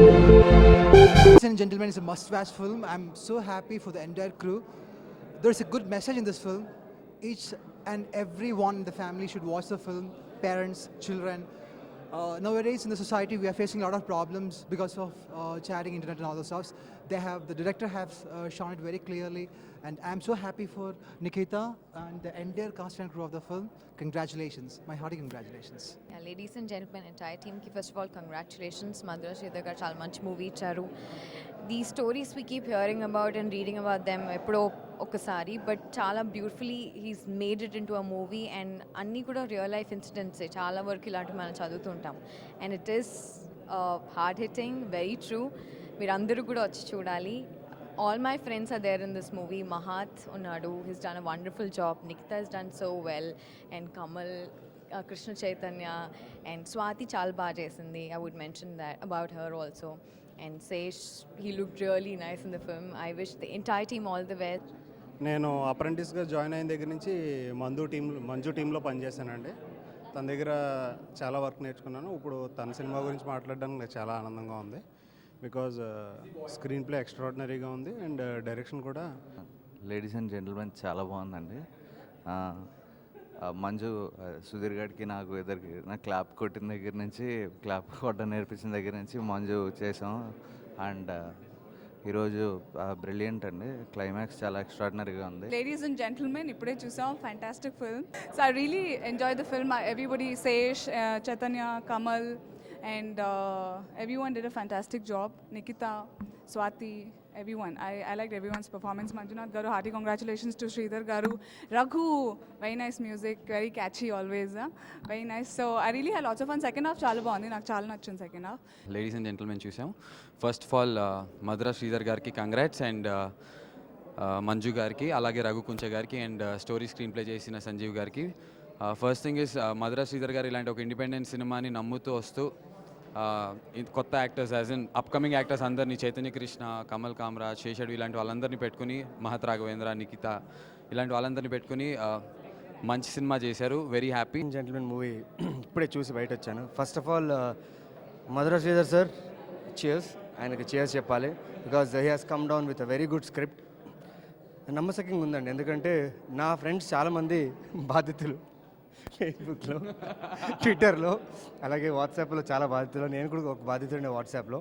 Ladies and gentlemen, it's a must-watch film. I'm so happy for the entire crew. There's a good message in this film. Each and everyone in the family should watch the film. Parents, children. Nowadays in the society, we are facing a lot of problems because of chatting, internet, and all those stuff. The director has shown it very clearly, and I'm so happy for Nikita and the entire cast and crew of the film. Congratulations, my hearty congratulations. Yeah, ladies and gentlemen, entire team ki first of all congratulations. Madhura Sridhar garu చాలా మంచి movie ఇచ్చారు. These stories we keep hearing about and reading about them ఎప్పుడో ఒకసారి, but చాలా beautifully he's made it into a movie. And అన్నీ కూడా real life ఇన్సిడెంట్సే చాలా వరకు ఇలాంటివి మనం చదువుతుంటాం. And it is hard hitting, very true. మీరందరూ కూడా వచ్చి చూడాలి. All my friends are there in this movie. Mahat unnadu, he's done a wonderful job. Nikita has done so well, and Kamal, Krishna Chaitanya, and Swati చాలా బాగా చేసింది. I would mention that about her also. And Sesh, he looked really nice in the film. I wish the entire team all the best. నేను అప్రెంటిస్గా join అయిన దగ్గర నుంచి మంజు టీంలో పనిచేశానండి. తన దగ్గర చాలా వర్క్ నేర్చుకున్నాను. ఇప్పుడు తన సినిమా గురించి మాట్లాడడానికి నాకు చాలా ఆనందంగా ఉంది. బికాజ్ స్క్రీన్ ప్లే ఎక్స్ట్రాడినరీగా ఉంది అండ్ డైరెక్షన్ కూడా. లేడీస్ అండ్ జెంటిల్మెన్ చాలా బాగుందండి. మంజు సుధీర్ గారికి నాకు ఇద్దరికి నాకు క్లాప్ కొట్టిన దగ్గర నుంచి, క్లాప్ కొట్టడం నేర్పించిన దగ్గర నుంచి మంజు చేసాం. అండ్ ఈరోజు బ్రిలియంట్ అండి. క్లైమాక్స్ చాలా ఎక్స్ట్రాడినరీగా ఉంది. లేడీస్ అండ్ జెంటిల్మెన్ ఇప్పుడే చూసాం, fantastic film. So I really enjoy the film. Everybody, Sesh, Chaitanya, Kamal, and everyone did a fantastic job. Nikita, Swati, everyone. I liked everyone's performance. Manjunath garu, hearty congratulations to Sridhar garu. Raghu, very nice music, very catchy always. Very nice. So I really had lots of fun. Second half చాలా బాగుంది, నాకు చాలా నచ్చింది second half. Ladies and gentlemen చూసాం. First of all Madhura Sridhar గారికి congrats, and Manju గారికి, అలాగే రఘు కుంచ గారికి, అండ్ స్టోరీ స్క్రీన్ ప్లే చేసిన సంజీవ్ గారికి. First thing is Madhura Sridhar గారు ఇలాంటి ఒక ఇండిపెండెంట్ సినిమాని నమ్ముతూ వస్తూ కొత్త actors as in upcoming actors అందరినీ, చైతన్య కృష్ణ, కమల్ కామరాజ్, శేషడు, ఇలాంటి వాళ్ళందరినీ పెట్టుకుని, మహత్ రాఘవేంద్ర, నిఖిత, ఇలాంటి వాళ్ళందరినీ పెట్టుకుని మంచి సినిమా చేశారు. Very happy. జెంటిల్మెన్ మూవీ ఇప్పుడే చూసి బయట వచ్చాను. First of all Madhura Sridhar sir, cheers. ఆయనకి చియర్స్ చెప్పాలి. Because he has come down with a very good script. నమ్మసకంగా ఉందండి, ఎందుకంటే నా ఫ్రెండ్స్ చాలామంది బాధితులు. ఫేస్బుక్లో, ట్విట్టర్లో, అలాగే వాట్సాప్లో చాలా బాధితులు. నేను కూడా ఒక బాధితుడిని వాట్సాప్లో.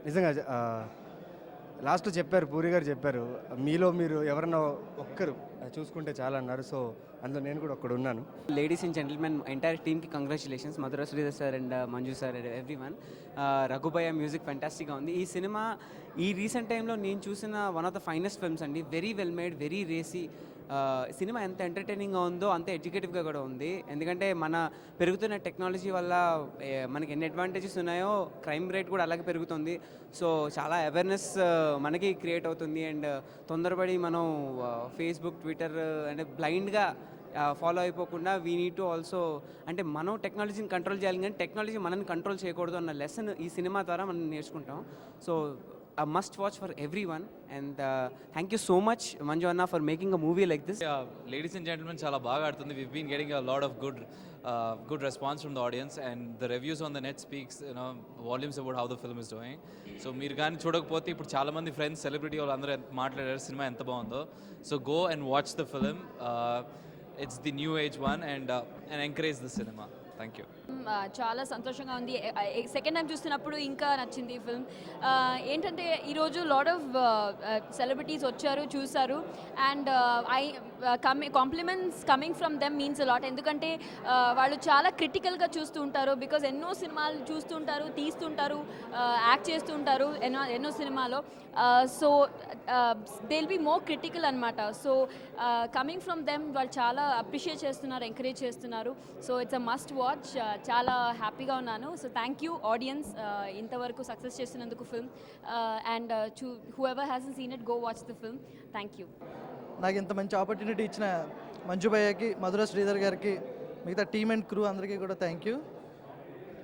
నిజంగా లాస్ట్లో చెప్పారు, పూరి గారు చెప్పారు, మీలో మీరు ఎవరన్నా ఒక్కరు చూసుకుంటే చాలా అన్నారు. సో అందులో నేను కూడా ఒక్కడు ఉన్నాను. లేడీస్ అండ్ జెంటిల్మెన్ ఎంటైర్ టీమ్కి congratulations. Madhura Sridhar sir and Manju sir, everyone. Raghubhayya music ఫెంటాస్టిక్గా ఉంది. ఈ సినిమా ఈ రీసెంట్ టైంలో నేను చూసిన one of the finest films అండి. Very well made, very racy. Cinema ఎంత ఎంటర్టైనింగ్గా ఉందో అంత ఎడ్యుకేటివ్గా కూడా ఉంది. ఎందుకంటే మన పెరుగుతున్న టెక్నాలజీ వల్ల మనకి ఎన్ని అడ్వాంటేజెస్ ఉన్నాయో క్రైమ్ రేట్ కూడా అలాగే పెరుగుతుంది. సో చాలా అవేర్నెస్ మనకి క్రియేట్ అవుతుంది. అండ్ తొందరపడి మనం ఫేస్బుక్, ట్విట్టర్ అంటే బ్లైండ్గా ఫాలో అయిపోకుండా వీ నీడ్ టు ఆల్సో, అంటే మనం టెక్నాలజీని కంట్రోల్ చేయాలి కానీ టెక్నాలజీ మనల్ని కంట్రోల్ చేయకూడదు అన్న లెసన్ ఈ సినిమా ద్వారా మనం నేర్చుకుంటాం. So a must watch for everyone, and thank you so much Manju Anna for making a movie like this. Ladies and gentlemen, chala baga adutundi. We've been getting a lot of good response from the audience, and the reviews on the net speaks volumes about how the film is doing. So meer gaani chodakapothe ippudu chaala mandi friends, celebrity vallandaru maatlaadaru cinema enta baagundo. So go and watch the film. It's the new age one, and encourage the cinema. Thank you. చాలా సంతోషంగా ఉంది. Second time చూస్తున్నప్పుడు ఇంకా నచ్చింది ఈ film. ఏంటంటే ఈరోజు lot of celebrities వచ్చారు, చూసారు. And compliments coming from them means lot. ఎందుకంటే వాళ్ళు చాలా క్రిటికల్గా చూస్తూ ఉంటారు. బికాజ్ ఎన్నో సినిమాలు చూస్తుంటారు, తీస్తుంటారు, యాక్ట్ చేస్తుంటారు ఎన్నో సినిమాలో. So they will be more critical అనమాట. సో కమింగ్ ఫ్రమ్ దెమ్ వాళ్ళు చాలా అప్రిషియేట్ చేస్తున్నారు, ఎంకరేజ్ చేస్తున్నారు. So it's a must watch. చాలా హ్యాపీగా ఉన్నాను. సో థ్యాంక్ యూ ఆడియన్స్, ఇంతవరకు సక్సెస్ చేస్తున్నందుకు film. And who ever hasten scene it, go watch the film. Thank you. నాకు ఇంత మంచి ఆపర్చునిటీ ఇచ్చిన మంజు భయ్యకి, మధురా శ్రీధర్ గారికి, మిగతా టీమ్ అండ్ క్రూ అందరికీ కూడా థ్యాంక్ యూ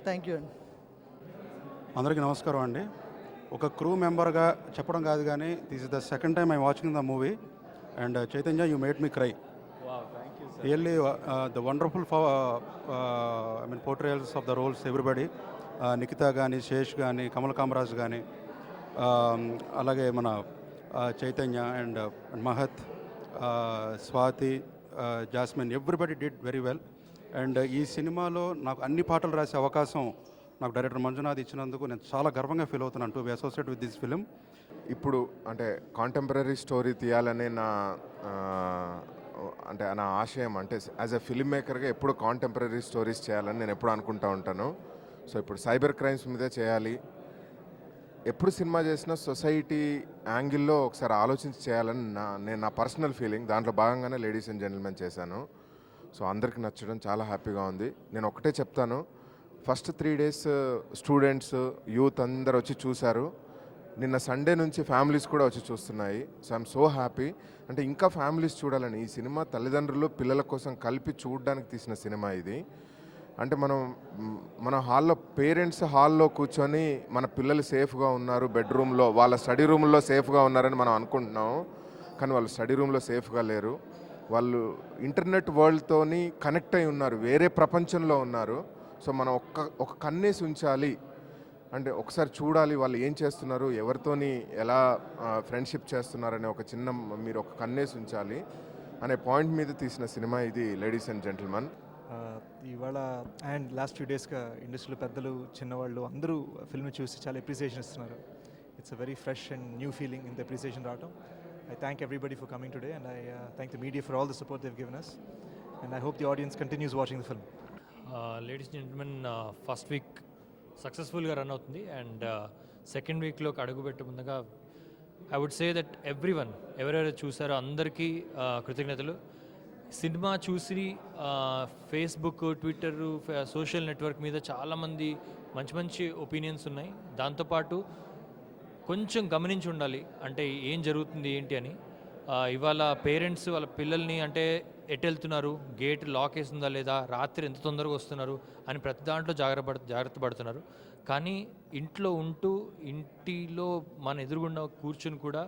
అండి. అందరికీ నమస్కారం అండి. ఒక క్రూ మెంబర్గా చెప్పడం కాదు కానీ this is the second time I watching the movie, and Chaitanya, you made me cry. Really the wonderful portrayals of the roles, everybody. Nikhita కానీ, శేష్ కానీ, కమల్ కామరాజ్ కానీ, అలాగే మన చైతన్య అండ్ మహత్, Swathi, jasmine, everybody did very well. And ఈ సినిమాలో నాకు అన్ని పాటలు రాసే అవకాశం నాకు డైరెక్టర్ మంజునాథ్ ఇచ్చినందుకు నేను చాలా గర్వంగా ఫీల్ అవుతున్నాను to be associate with this film. ఇప్పుడు అంటే కాంటెంపరీ స్టోరీ తీయాలనే నా ఆశయం. అంటే యాజ్ ఎ ఫిల్మ్ మేకర్గా ఎప్పుడు కాంటెంపరీ స్టోరీస్ చేయాలని నేను ఎప్పుడు అనుకుంటూ ఉంటాను. సో ఇప్పుడు సైబర్ క్రైమ్స్ మీదే చేయాలి. ఎప్పుడు సినిమా చేసినా సొసైటీ యాంగిల్లో ఒకసారి ఆలోచించి చేయాలని నా పర్సనల్ ఫీలింగ్. దాంట్లో భాగంగానే లేడీస్ అండ్ జెంటిల్మెన్ చేశాను. సో అందరికి నచ్చడం చాలా హ్యాపీగా ఉంది. నేను ఒకటే చెప్తాను, ఫస్ట్ 3 days స్టూడెంట్స్, యూత్ అందరు వచ్చి చూశారు. నిన్న సండే నుంచి ఫ్యామిలీస్ కూడా వచ్చి చూస్తున్నాయి. So I'm so happy. అంటే ఇంకా ఫ్యామిలీస్ చూడాలని, ఈ సినిమా తల్లిదండ్రులు పిల్లల కోసం కలిపి చూడడానికి తీసిన సినిమా ఇది. అంటే మన హాల్లో పేరెంట్స్ హాల్లో కూర్చొని మన పిల్లలు సేఫ్గా ఉన్నారు, బెడ్రూమ్లో వాళ్ళ స్టడీ రూమ్లో సేఫ్గా ఉన్నారని మనం అనుకుంటున్నాం. కానీ వాళ్ళు స్టడీ రూమ్లో సేఫ్గా లేరు. వాళ్ళు ఇంటర్నెట్ వరల్డ్తోని కనెక్ట్ అయి ఉన్నారు, వేరే ప్రపంచంలో ఉన్నారు. సో మనం ఒక కన్నేసి ఉంచాలి, అంటే ఒకసారి చూడాలి వాళ్ళు ఏం చేస్తున్నారు, ఎవరితోని ఎలా ఫ్రెండ్షిప్ చేస్తున్నారనే ఒక చిన్న మీరు ఒక కన్నేసి ఉంచాలి అనే పాయింట్ మీద తీసిన సినిమా ఇది లేడీస్ అండ్ జెంటిల్మెన్. ఇవాళ అండ్ లాస్ట్ ఫ్యూ డేస్గా ఇండస్ట్రీలో పెద్దలు, చిన్నవాళ్ళు అందరూ ఫిల్మ్ చూసి చాలా అప్రిసియేషన్ ఇస్తున్నారు. It's a very fresh and new feeling ఇంత అప్రిసియేషన్ రావటం. I thank everybody for coming today, and I thank the media for all the support they've given us, and I hope the audience continues watching the film. Ladies gentlemen first week సక్సెస్ఫుల్గా run అవుతుంది and second వీక్లోకి అడుగుపెట్టే ముందుగా I would say that ఎవరెవరు చూసారో అందరికీ కృతజ్ఞతలు. Cinema చూసి ఫేస్బుక్, ట్విట్టర్, సోషల్ నెట్వర్క్ మీద చాలామంది మంచి మంచి ఒపీనియన్స్ ఉన్నాయి. దాంతోపాటు కొంచెం గమనించి ఉండాలి, అంటే ఏం జరుగుతుంది ఏంటి అని. ఇవాళ పేరెంట్స్ వాళ్ళ పిల్లల్ని అంటే ఎటు వెళ్తున్నారు, గేట్ లాక్ వేస్తుందా లేదా, రాత్రి ఎంత తొందరగా వస్తున్నారు అని ప్రతి దాంట్లో జాగ్రత్త పడుతున్నారు. కానీ ఇంట్లో ఉంటూ ఇంటిలో మన ఎదురుగుండా కూర్చుని కూడా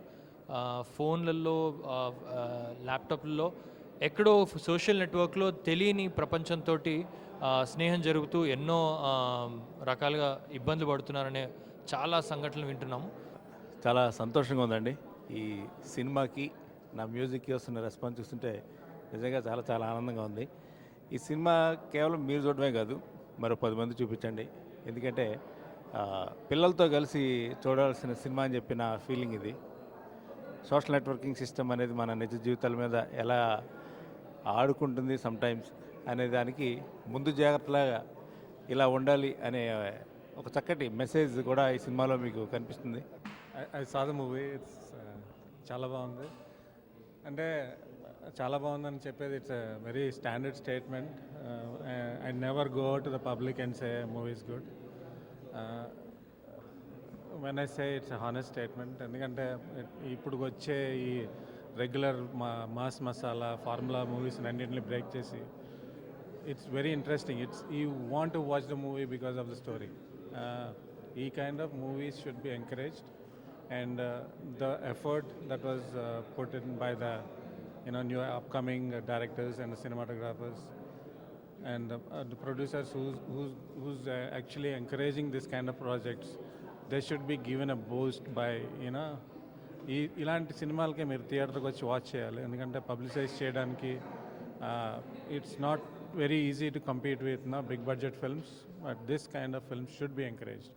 ఫోన్లలో, ల్యాప్టాప్లలో ఎక్కడో సోషల్ నెట్వర్క్లో తెలియని ప్రపంచంతో స్నేహం జరుగుతూ ఎన్నో రకాలుగా ఇబ్బందులు పడుతున్నారనే చాలా సంఘటనలు వింటున్నాము. చాలా సంతోషంగా ఉందండి. ఈ సినిమాకి నా మ్యూజిక్కి వస్తున్న రెస్పాన్స్ చూస్తుంటే నిజంగా చాలా చాలా ఆనందంగా ఉంది. ఈ సినిమా కేవలం మీరు చూడడమే కాదు, మరో 10 మంది చూపించండి. ఎందుకంటే పిల్లలతో కలిసి చూడాల్సిన సినిమా అని చెప్పిన ఫీలింగ్ ఇది. సోషల్ నెట్వర్కింగ్ సిస్టమ్ అనేది మన నిజ జీవితాల మీద ఎలా ఆడుకుంటుంది సమ్టైమ్స్ అనే దానికి ముందు జాగ్రత్తలాగా ఇలా ఉండాలి అనే ఒక చక్కటి మెసేజ్ కూడా ఈ సినిమాలో మీకు కనిపిస్తుంది. I saw the movie, it's చాలా బాగుంది. అంటే చాలా బాగుందని చెప్పేది it's a very standard statement. I never go to the public and say movie is good. When I say it's a honest statement. ఎందుకంటే ఇప్పుడు వచ్చే ఈ regular mass masala formula movies అన్నింటిని బ్రేక్ చేసి it's very interesting. You want to watch the movie because of the story. ఈ kind of movies should be encouraged. And the effort that was put in by the new upcoming directors and the cinematographers and the producers who's actually encouraging this kind of projects, they should be given a boost by ఇలాంటి సినిమాలకే మీరు థియేటర్కి వచ్చి watch చేయాలి. ఎందుకంటే publicise చేయడానికి it's not very easy to compete with big budget films, but this kind of films should be encouraged.